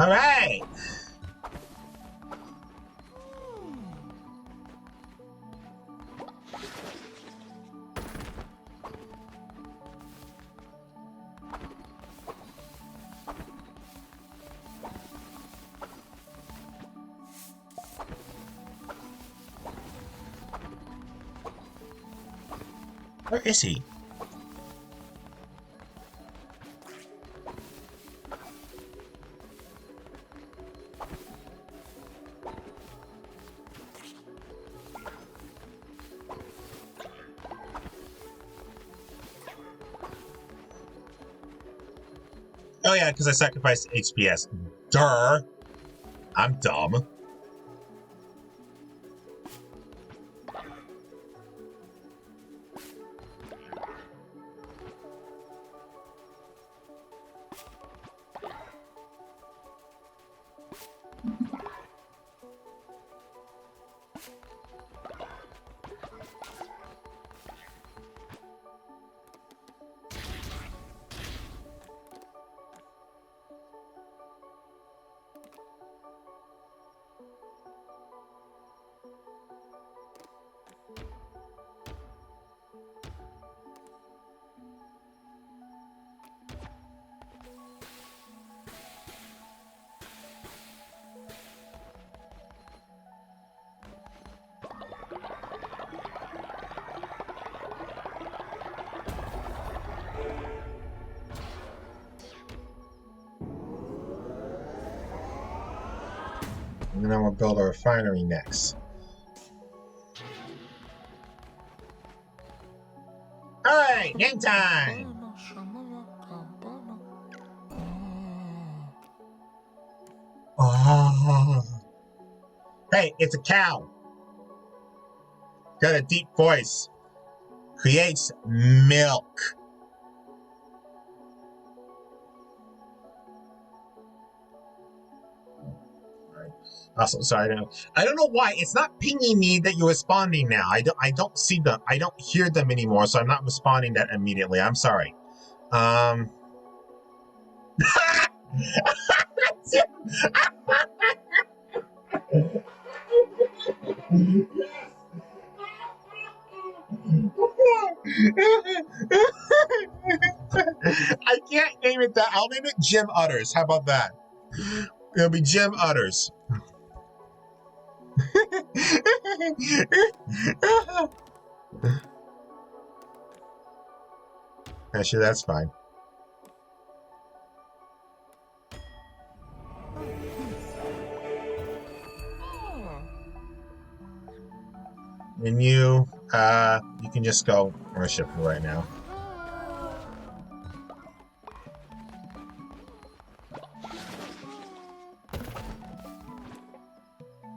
All right. Where is he? Oh yeah, because I sacrificed HPS. Durr. I'm dumb. And then I'm gonna build a refinery next. Alright, game time! Oh. Hey, it's a cow. Got a deep voice. Creates milk. Also, sorry, I don't know why it's not pinging me that you're responding now. I don't see them. I don't hear them anymore, so I'm not responding that immediately. I'm sorry. I can't name it that. I'll name it Jim Utters. How about that? It'll be Jim Utters. Actually, that's fine. And you can just go worship right now.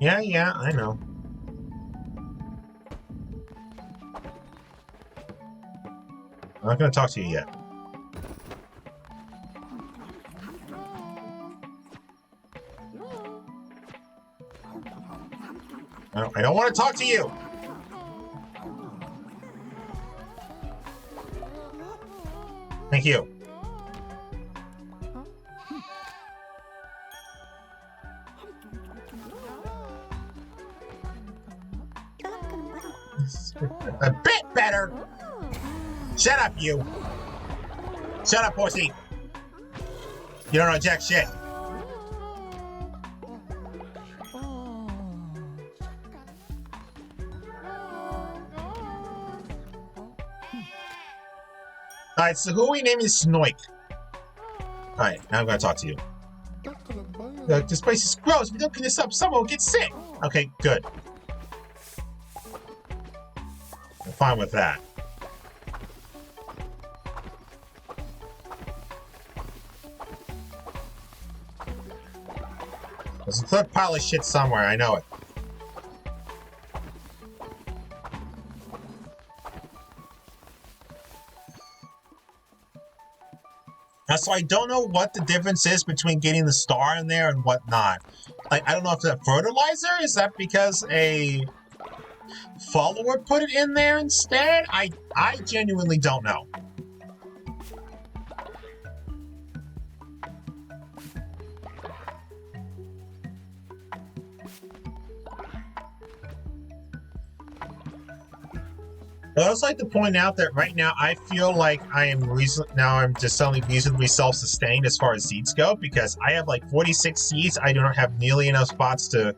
Yeah, I know. I'm not going to talk to you yet. I don't want to talk to you! Thank you. A bit better! Shut up, you! Shut up, horsey! You don't know jack shit. Alright, so who are we naming Snoik? Alright, now I'm gonna talk to you. This place is gross. If we don't clean this up, someone will get sick. Okay, good. I'm fine with that. There's a third pile of shit somewhere, I know it. So I don't know what the difference is between getting the star in there and whatnot. Like, I don't know if that fertilizer, is that because a follower put it in there instead? I genuinely don't know. I'd also like to point out that right now I feel like I'm just suddenly reasonably self-sustained as far as seeds go, because I have like 46 seeds. I do not have nearly enough spots to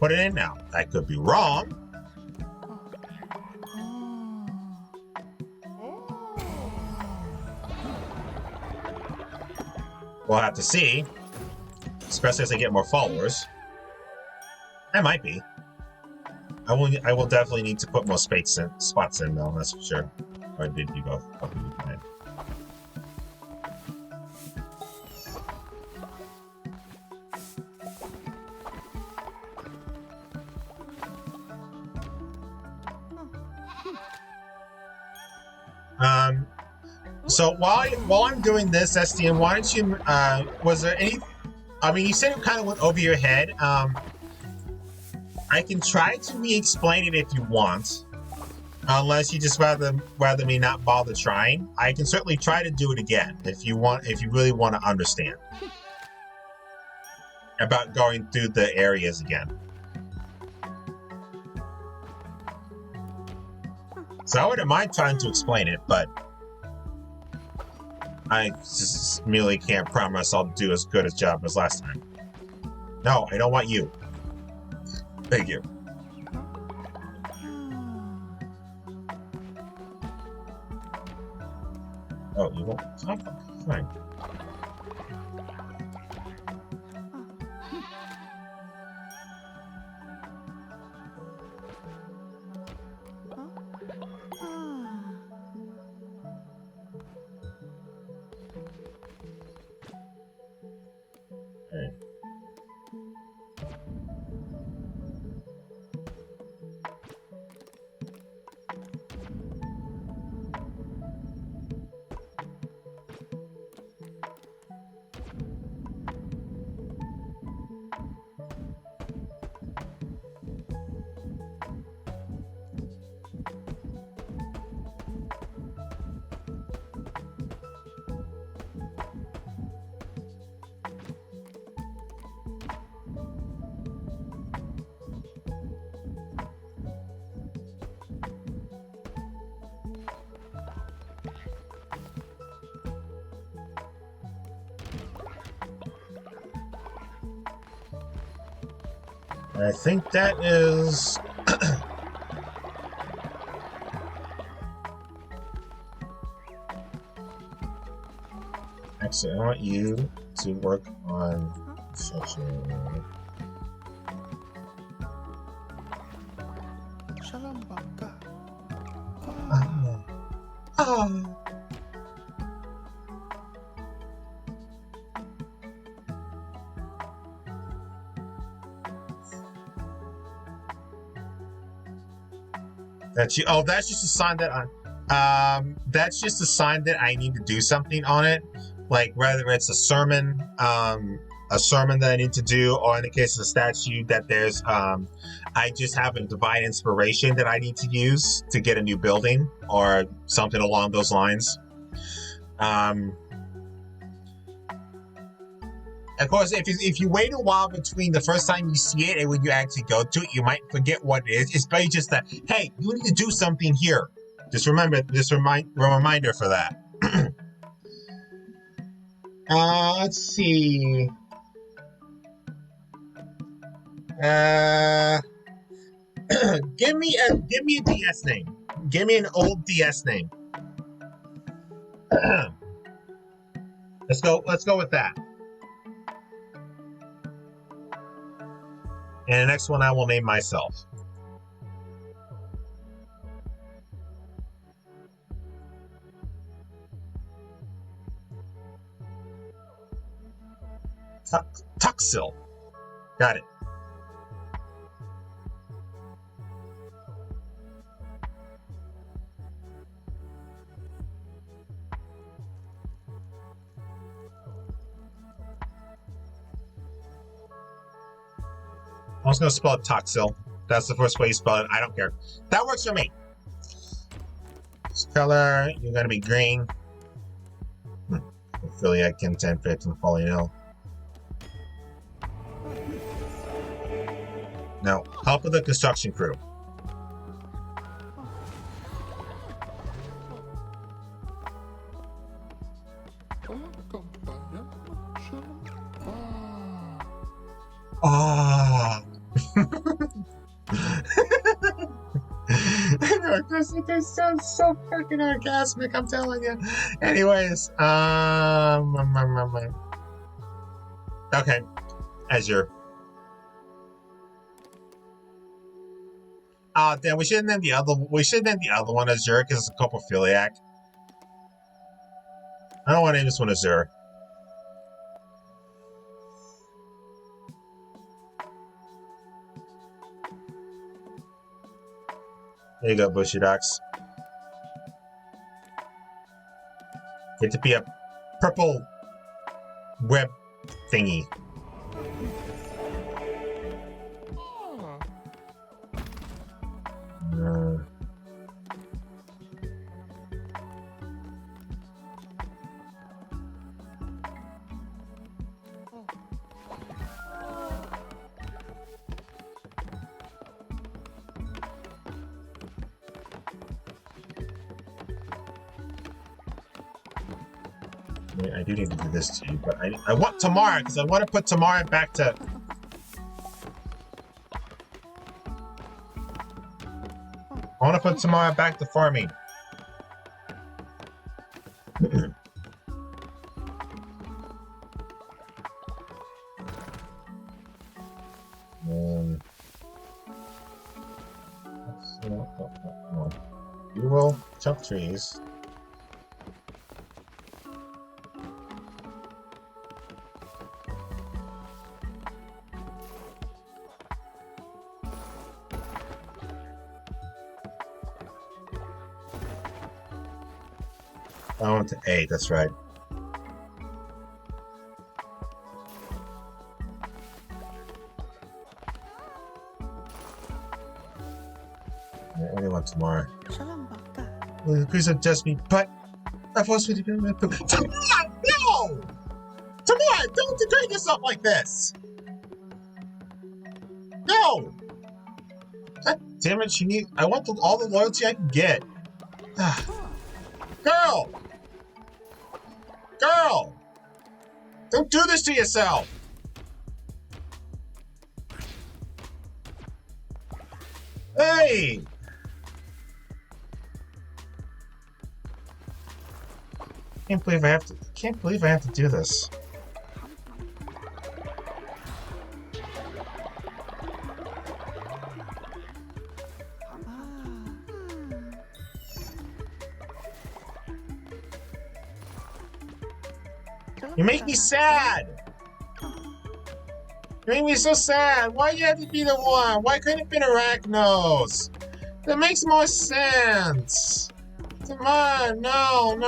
put it in now. I could be wrong. We'll have to see, especially as I get more followers. I might be. I will definitely need to put more spots in though, that's for sure. Or did you both? So while I'm doing this, SDM, why don't you, was there any, I mean, you said it kind of went over your head. I can try to re-explain it if you want, unless you just rather me not bother trying. I can certainly try to do it again if you really want to understand about going through the areas again. So I wouldn't mind trying to explain it, but I just merely can't promise I'll do as good a job as last time. No, I don't want you. Thank you. Oh, you won't talk? Fine. I think that is... Actually, I want you to work on... That's just a sign that that's just a sign that I need to do something on it. Like whether it's a sermon that I need to do, or in the case of a statue that there's I just have a divine inspiration that I need to use to get a new building or something along those lines. Of course, if you wait a while between the first time you see it and when you actually go to it, you might forget what it is. It's probably just that, hey, you need to do something here. Just remember, reminder for that. Let's see. Give me a DS name. Give me an old DS name. Let's go with that. And the next one I will name myself. Tuxil. Got it. I was going to spell it Toxil. That's the first way you spell it. I don't care. That works for me. This color, you're going to be green. Affiliate content fit and polynomial. Now, help with the construction crew. Ah. This sounds so fucking orgasmic, I'm telling you. Anyways, okay, Azure. Damn, we should name the other. We should name the other one Azure because it's a coprophiliac. I don't want to name this one Azure. There you go, Bushy Ducks. Get to be a purple web thingy. I do need to do this too, but I want Tamara because I want to put Tamara back to. I want to put Tamara back to farming. You will chop trees. I went to 8, that's right. I only want tomorrow. Please adjust me, but I forced me to be my poop. Tamara, no! Tamara, don't degrade yourself like this! No! God damn it, I want all the loyalty I can get. Girl! Girl! Don't do this to yourself! Hey! Can't believe I have to do this. You make me sad! You make me so sad! Why you have to be the one? Why couldn't it be Arachnos? That makes more sense! Come on, no.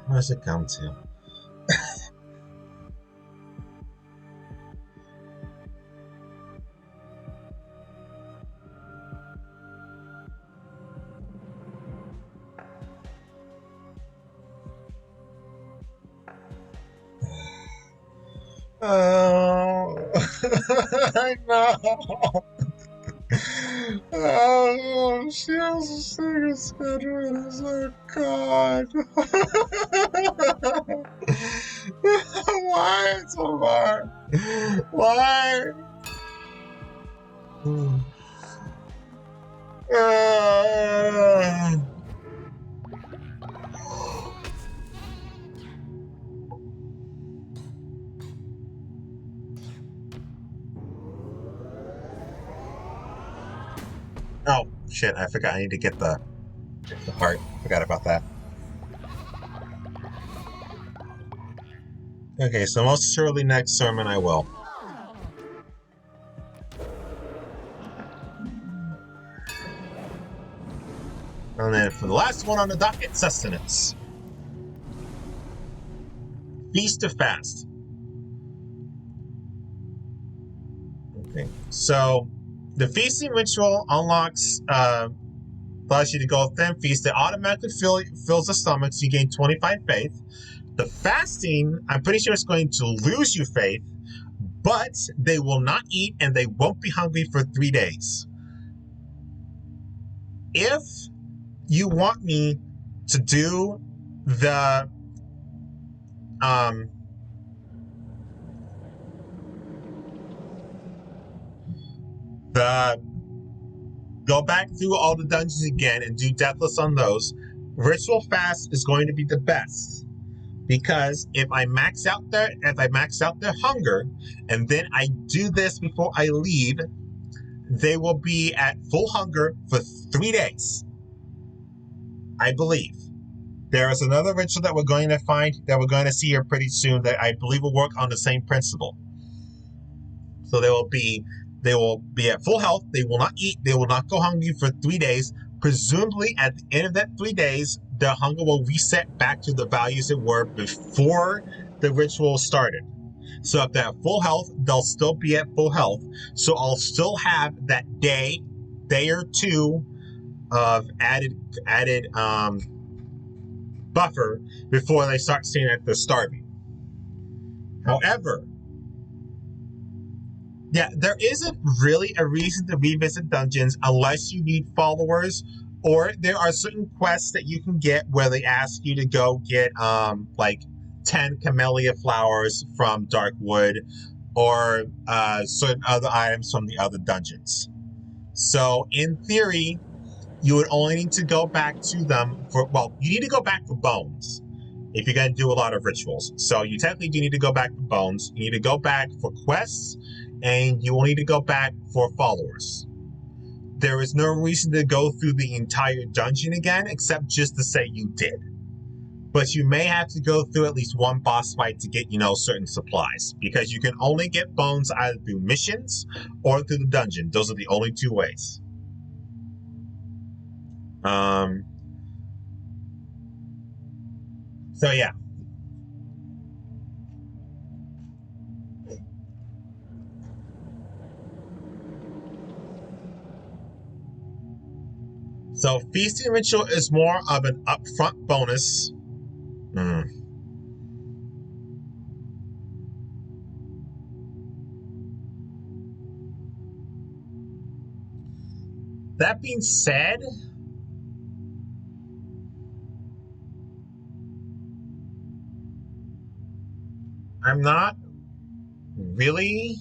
What does it come to? Oh, I know. Oh, she has a secret schedule. It's like, God. Why so hard? Why? Oh, shit, I forgot I need to get the heart. Forgot about that. Okay, so most surely next sermon I will. And then for the last one on the docket, sustenance. Feast to fast. Okay, so the feasting ritual unlocks, allows you to go thin feast. It automatically fills the stomach, so you gain 25 faith. The fasting, I'm pretty sure it's going to lose you faith, but they will not eat and they won't be hungry for 3 days. If you want me to do the go back through all the dungeons again and do Deathless on those, Ritual Fast is going to be the best. Because if I max out their hunger, and then I do this before I leave, they will be at full hunger for 3 days. I believe. There is another ritual that we're going to find that we're going to see here pretty soon that I believe will work on the same principle. So they will be at full health. They will not eat. They will not go hungry for 3 days. Presumably, at the end of that 3 days, their hunger will reset back to the values it were before the ritual started. So if they're at full health, they'll still be at full health. So I'll still have that day or two of added buffer before they start seeing that they're starving. However, yeah, there isn't really a reason to revisit dungeons unless you need followers, or there are certain quests that you can get where they ask you to go get like 10 camellia flowers from Darkwood, or certain other items from the other dungeons. So in theory, you would only need to go back to them you need to go back for bones if you're going to do a lot of rituals. So you technically do need to go back for bones. You need to go back for quests, and you will need to go back for followers. There is no reason to go through the entire dungeon again, except just to say you did. But you may have to go through at least one boss fight to get, certain supplies, because you can only get bones either through missions or through the dungeon. Those are the only two ways. So yeah. So feasting ritual is more of an upfront bonus. That being said, I'm not really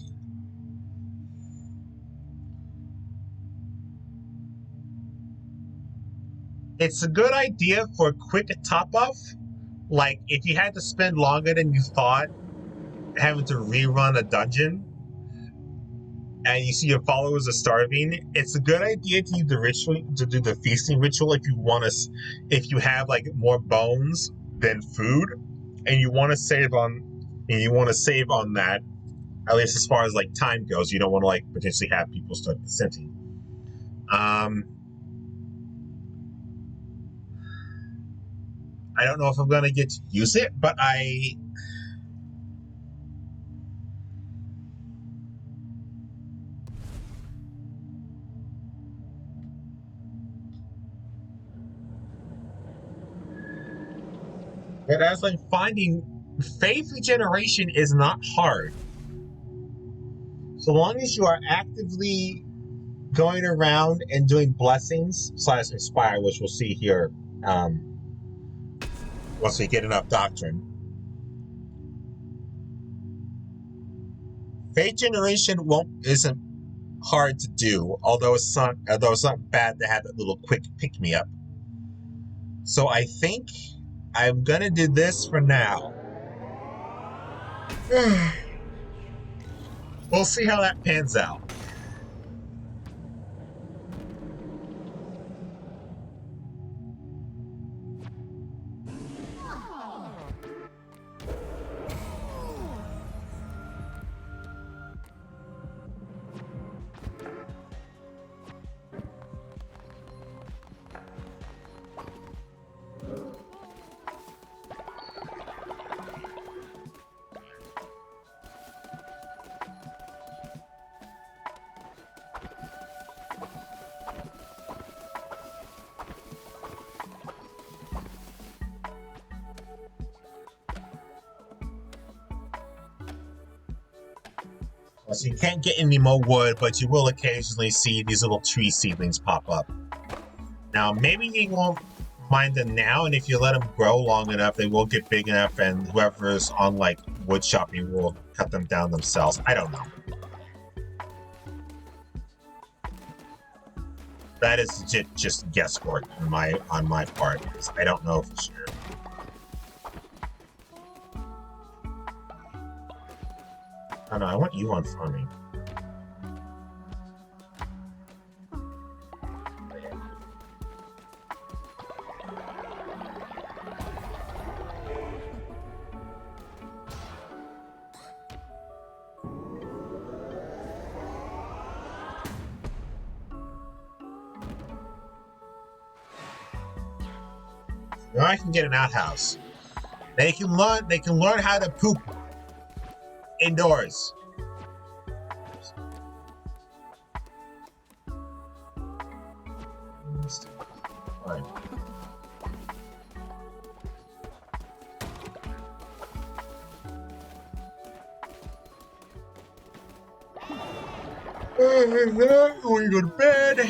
it's a good idea for a quick top off. Like if you had to spend longer than you thought having to rerun a dungeon and you see your followers are starving, it's a good idea to do the feasting ritual if you have like more bones than food and you want to save on that, at least as far as like time goes. You don't want to like potentially have people start dissenting. I don't know if I'm gonna get to use it, but as I'm finding, faith regeneration is not hard. So long as you are actively going around and doing blessings / inspire, which we'll see here once we get enough doctrine. Faith generation isn't hard to do, although it's not bad to have that little quick pick me up. So I think I'm gonna do this for now. We'll see how that pans out. So you can't get any more wood, but you will occasionally see these little tree seedlings pop up. Now, maybe you won't mind them now, and if you let them grow long enough, they will get big enough, and whoever's on, like, wood shopping will cut them down themselves. I don't know. That is legit just guesswork on my part, because I don't know for sure. Oh no, I want you on farming. Now I can get an outhouse. They can learn how to poop indoors. Fine. We go to bed.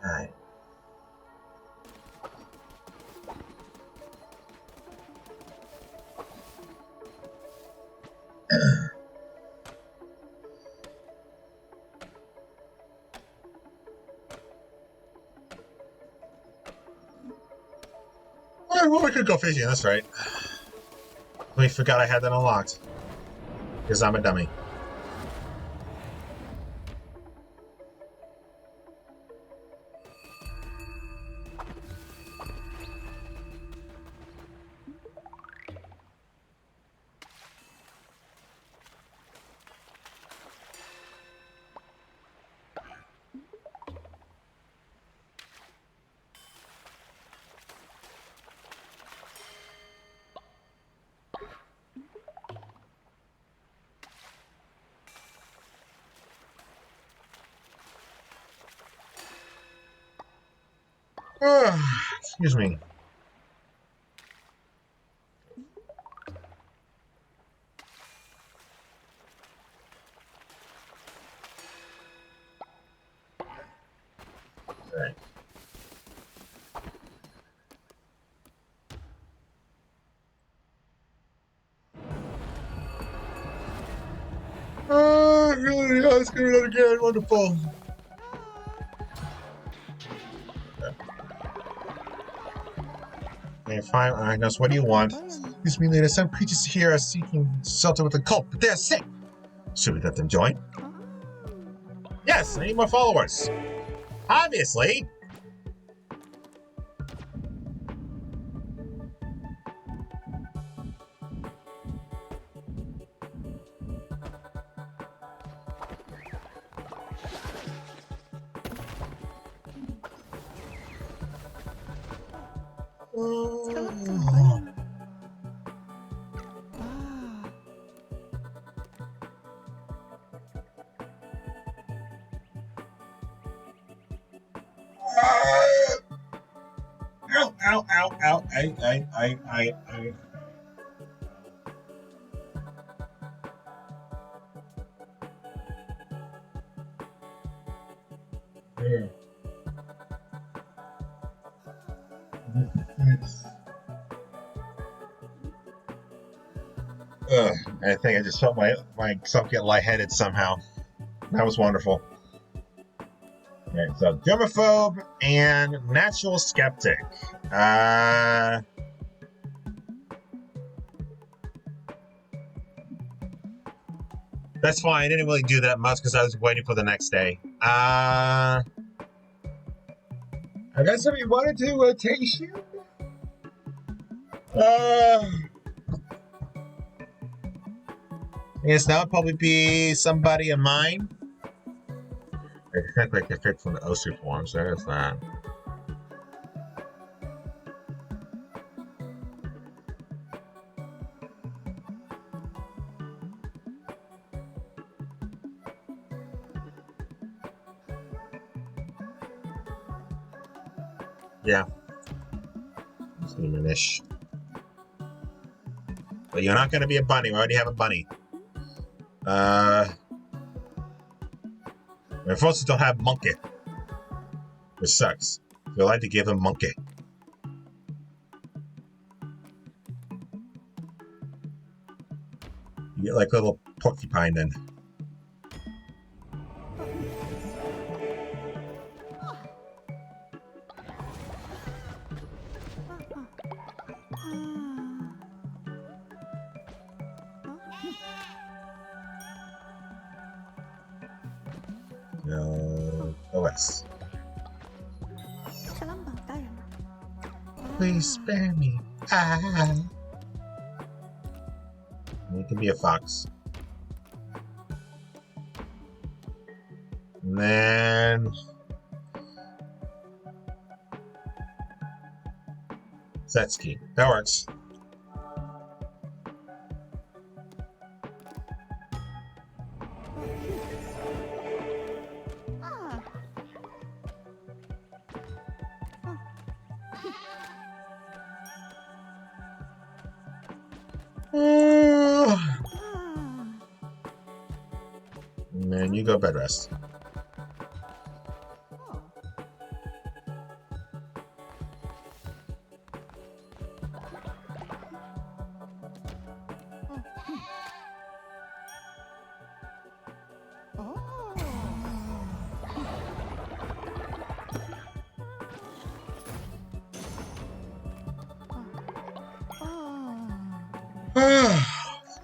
Alright. Alright, well, we could go fishing, that's right. We forgot I had that unlocked. Because I'm a dummy. Excuse me. Right. Oh, really? That's going to be again. Wonderful. Okay, fine. I guess. What do you want? Excuse me, lady. Some creatures here are seeking shelter with a cult, but they're sick. Should we let them join? Yes, I need more followers. Obviously. Ow, ow, ow, ow, Yeah. I think I just felt myself get lightheaded somehow. That was wonderful. Alright, so germaphobe and natural skeptic. That's fine. I didn't really do that much because I was waiting for the next day. I guess if you wanted to taste you. I guess that would probably be somebody of mine. I think like the fit from the Osu forms. There's that. Yeah. Just diminish. But you're not going to be a bunny. We already have a bunny. My folks don't have monkey. Which sucks. So I like to give him monkey. You get like a little porcupine then. No. OS. Please spare me. Ah. You can be a fox. And then Setsuki. That works. And then you go bed rest.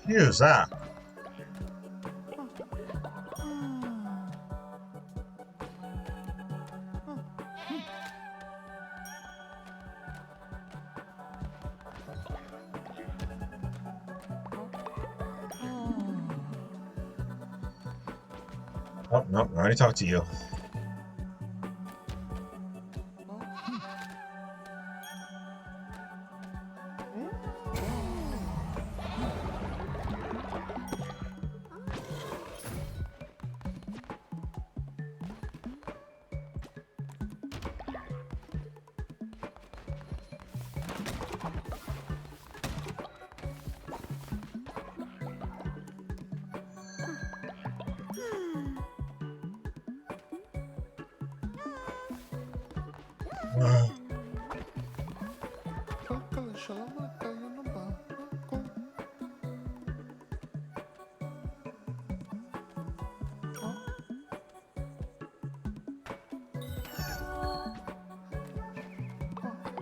Excuse that. Oh, no, I already talked to you.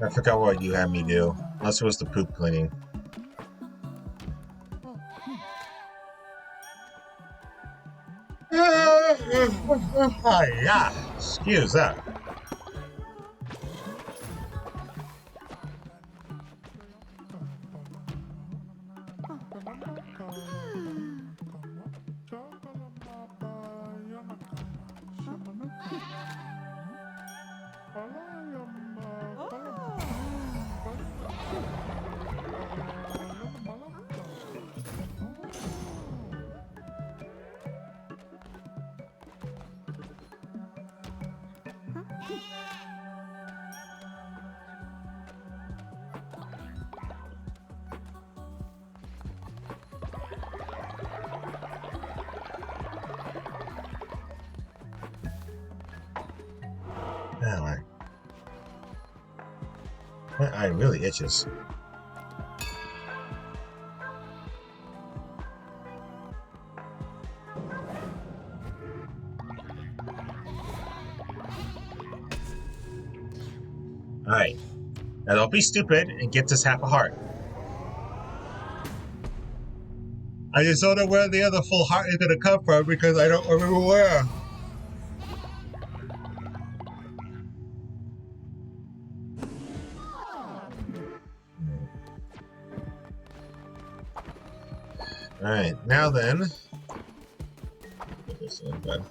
I forgot what you had me do. Unless it was the poop cleaning. Yeah, excuse that. eye really itches. Alright. Now don't be stupid and get this half a heart. I just don't know where the other full heart is going to come from because I don't remember where. Alright, now then. Put this in bed.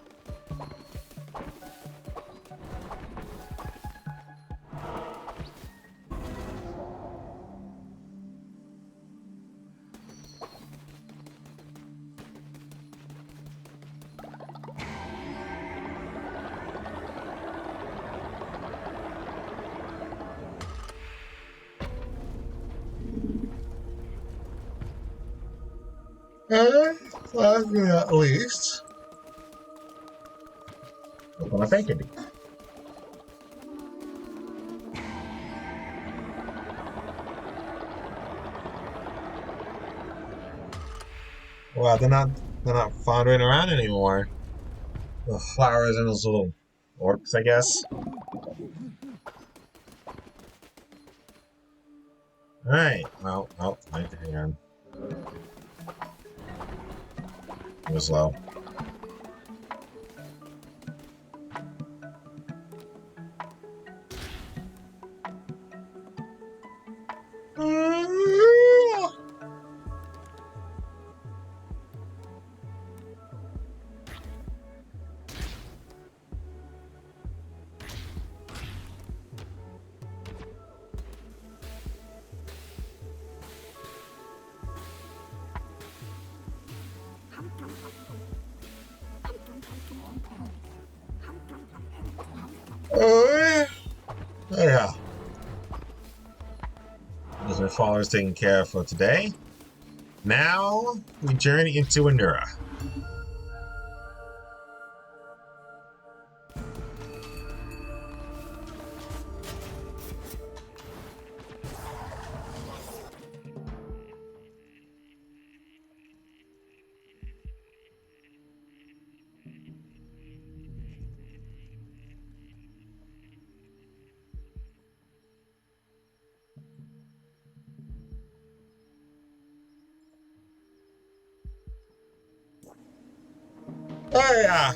Last but not least, look what I think it is. Well, they're not floundering around anymore. The flowers and those little orcs, I guess. Alright, well, hang on. It was low. Yeah. Those are followers taken care of for today. Now we journey into Anura. Oh yeah.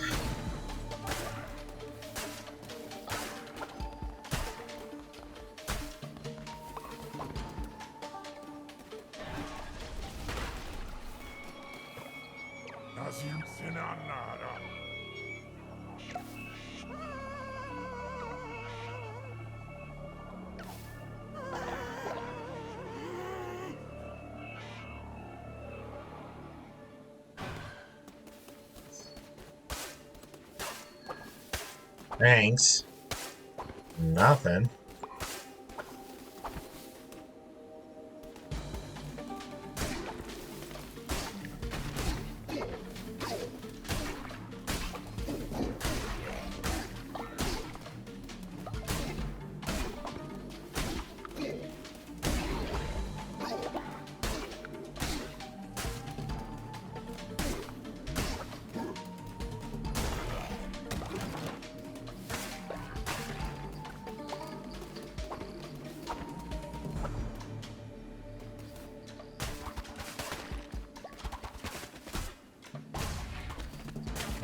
Thanks. Nothing.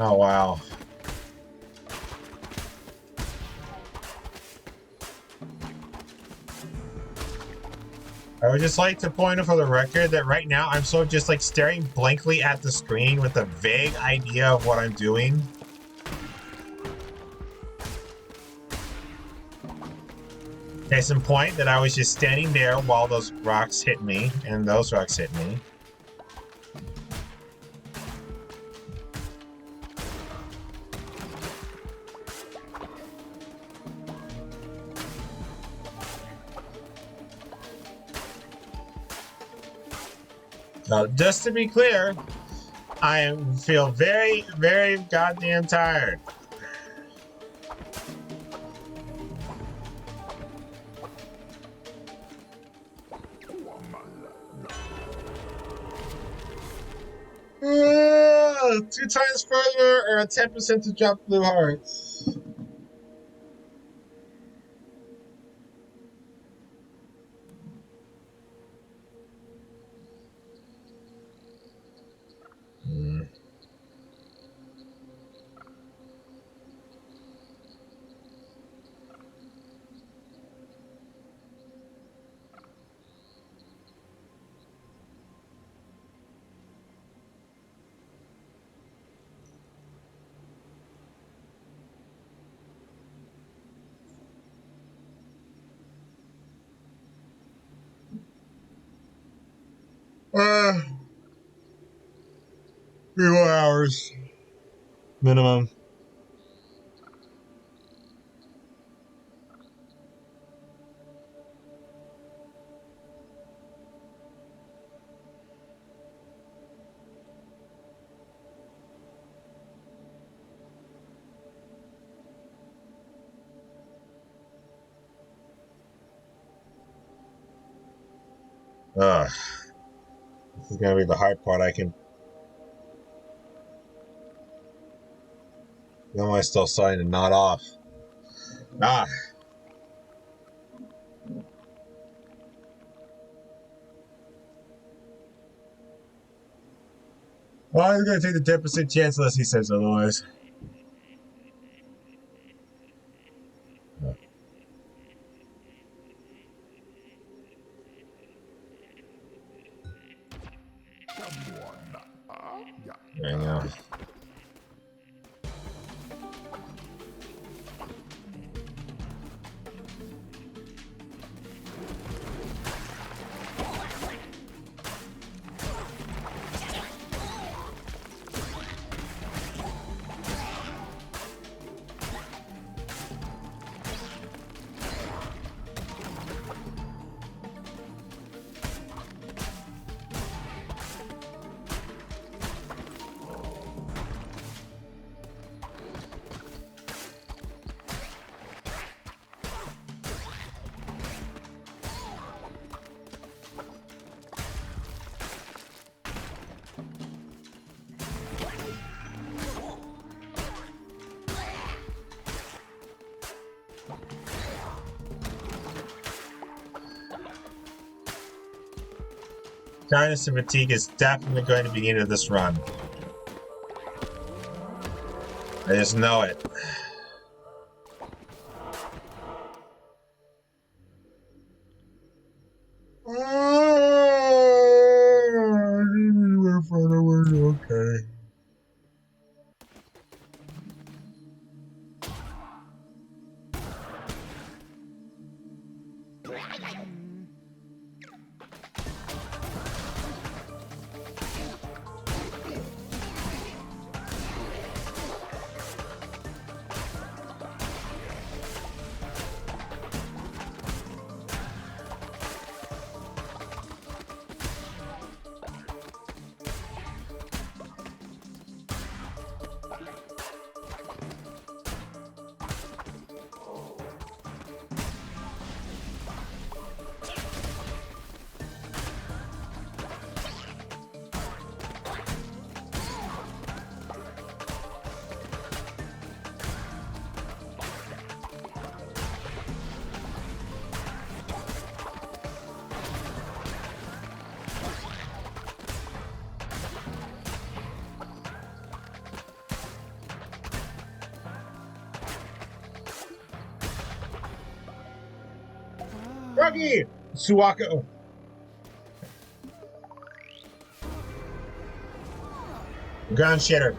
Oh, wow. I would just like to point out for the record that right now I'm so just like staring blankly at the screen with a vague idea of what I'm doing. Case in point that I was just standing there while those rocks hit me, and those rocks hit me. Just to be clear, I feel very, very goddamn tired. 2 times further or a 10% to drop blue hearts. Uh, 3 more hours minimum. This is gonna be the hard part. I can. Am I still starting to nod off? Ah. Well, he's gonna take the 10% chance unless he says otherwise. There you go. Tiredness and fatigue is definitely going to be needed this run. I just know it. Okay. Rocky! Suwako! Ground shitter.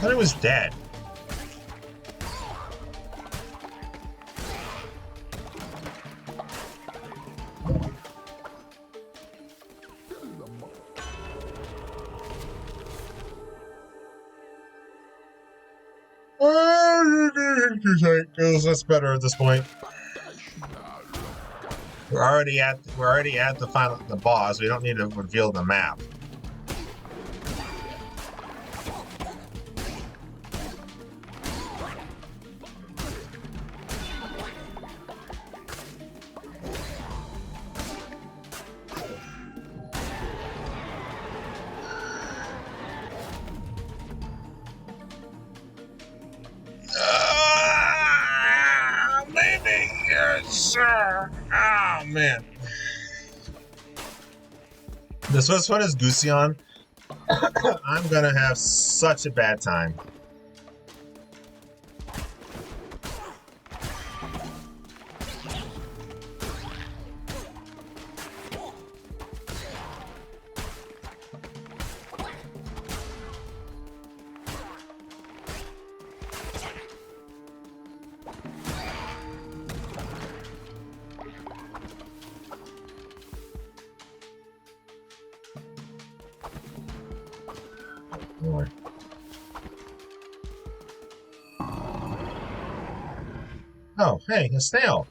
thought he was dead. Because that's better at this point. We're already at the boss. We don't need to reveal the map. Maybe, sure. Oh man. This one is Goosey on. I'm gonna have such a bad time. Oh, hey, a snail.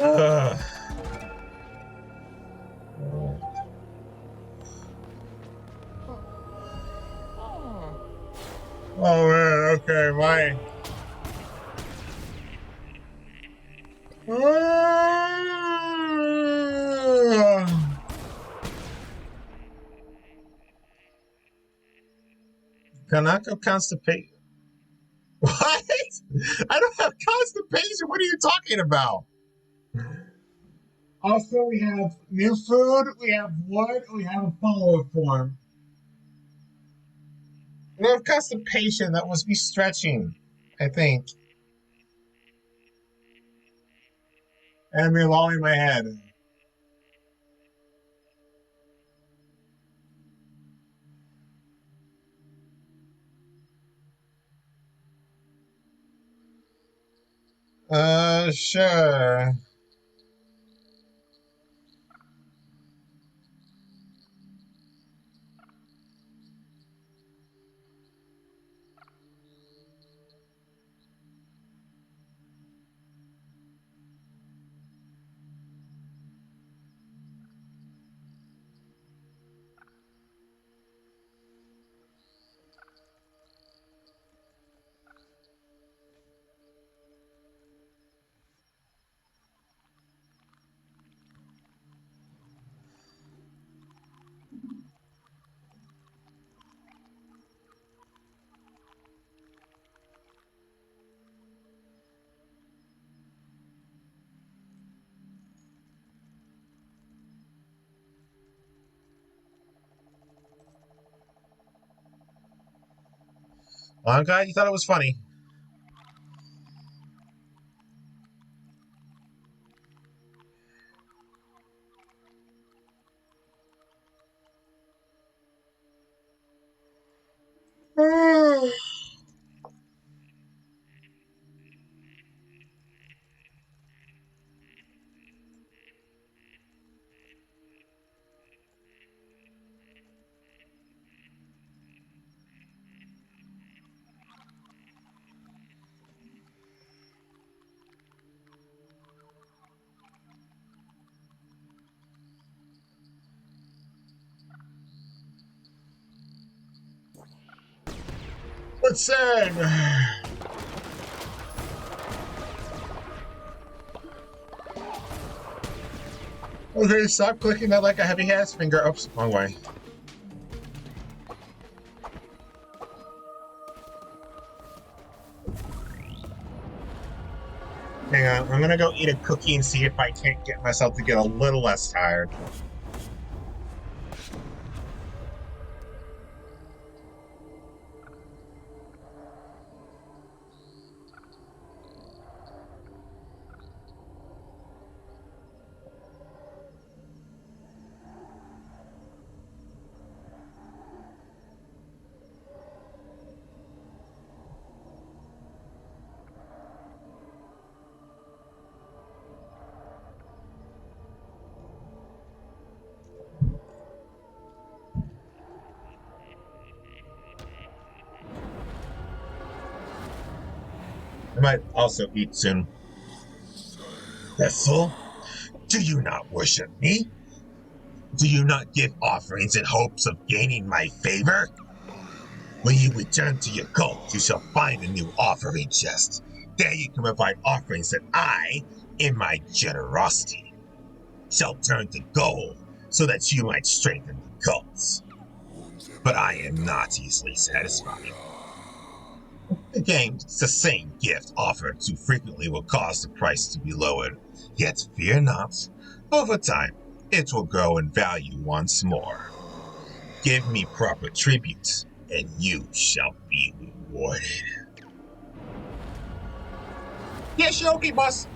Ugh. Oh man, okay, my Kanako constipation. What? I don't have constipation. What are you talking about? Also, we have new food, we have wood, we have a follower form. We have constipation. That was me stretching, I think. And me lolling my head. Sure. Well, I'm glad you thought it was funny. Insane! Okay, stop clicking that like a heavy ass finger. Oops, wrong way. Hang on, I'm gonna go eat a cookie and see if I can't get myself to get a little less tired. I might also eat soon. Vessel, do you not worship me? Do you not give offerings in hopes of gaining my favor? When you return to your cult, you shall find a new offering chest. There you can provide offerings that I, in my generosity, shall turn to gold so that you might strengthen the cults. But I am not easily satisfied. Again, the same gift offered too frequently will cause the price to be lowered. Yet fear not, over time it will grow in value once more. Give me proper tribute, and you shall be rewarded. Yeah, sure, okay, boss.